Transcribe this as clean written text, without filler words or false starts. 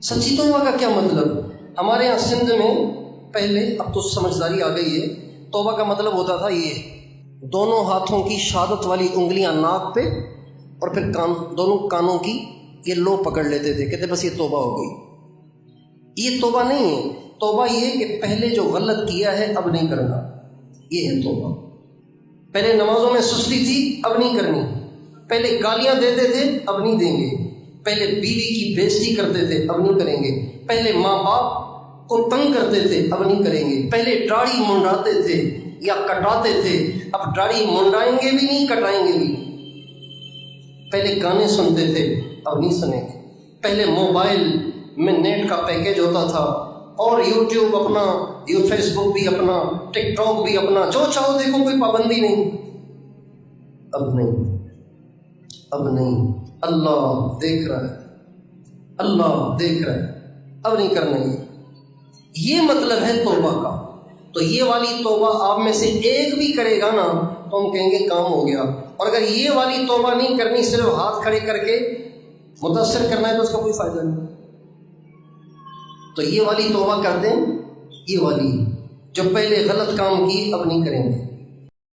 سچی توبہ کا کیا مطلب؟ ہمارے یہاں سندھ میں پہلے، اب تو سمجھداری آ گئی ہے، توبہ کا مطلب ہوتا تھا یہ دونوں ہاتھوں کی شہادت والی انگلیاں ناک پہ اور پھر دونوں کانوں کی یہ لو پکڑ لیتے تھے، کہتے بس یہ توبہ ہو گئی۔ یہ توبہ نہیں ہے، توبہ یہ کہ پہلے جو غلط کیا ہے اب نہیں کرنا، یہ ہے توبہ۔ پہلے نمازوں میں سستی تھی، اب نہیں کرنی۔ پہلے گالیاں دیتے تھے، اب نہیں دیں گے۔ پہلے بیوی کی بےزتی کرتے تھے، اب نہیں کریں گے۔ پہلے ماں باپ کو تنگ کرتے تھے، اب نہیں کریں گے۔ پہلے داڑھی منڈاتے تھے یا کٹاتے تھے، اب داڑھی منڈائیں گے بھی نہیں، کٹائیں گے بھی۔ پہلے گانے سنتے تھے، اب نہیں سنیں گے۔ پہلے موبائل میں نیٹ کا پیکیج ہوتا تھا اور یوٹیوب اپنا، فیس بک بھی اپنا، ٹک ٹاک بھی اپنا، جو چاہو دیکھو، کوئی پابندی نہیں۔ اب نہیں، اب نہیں، اللہ دیکھ رہا ہے، اللہ دیکھ رہا ہے، اب نہیں کرنا یہ مطلب ہے توبہ کا۔ تو یہ والی توبہ آپ میں سے ایک بھی کرے گا نا تو ہم کہیں گے کام ہو گیا، اور اگر یہ والی توبہ نہیں کرنی، صرف ہاتھ کھڑے کر کے متاثر کرنا ہے تو اس کا کوئی فائدہ نہیں۔ تو یہ والی توبہ کر دیں، یہ والی جو پہلے غلط کام کی اب نہیں کریں گے۔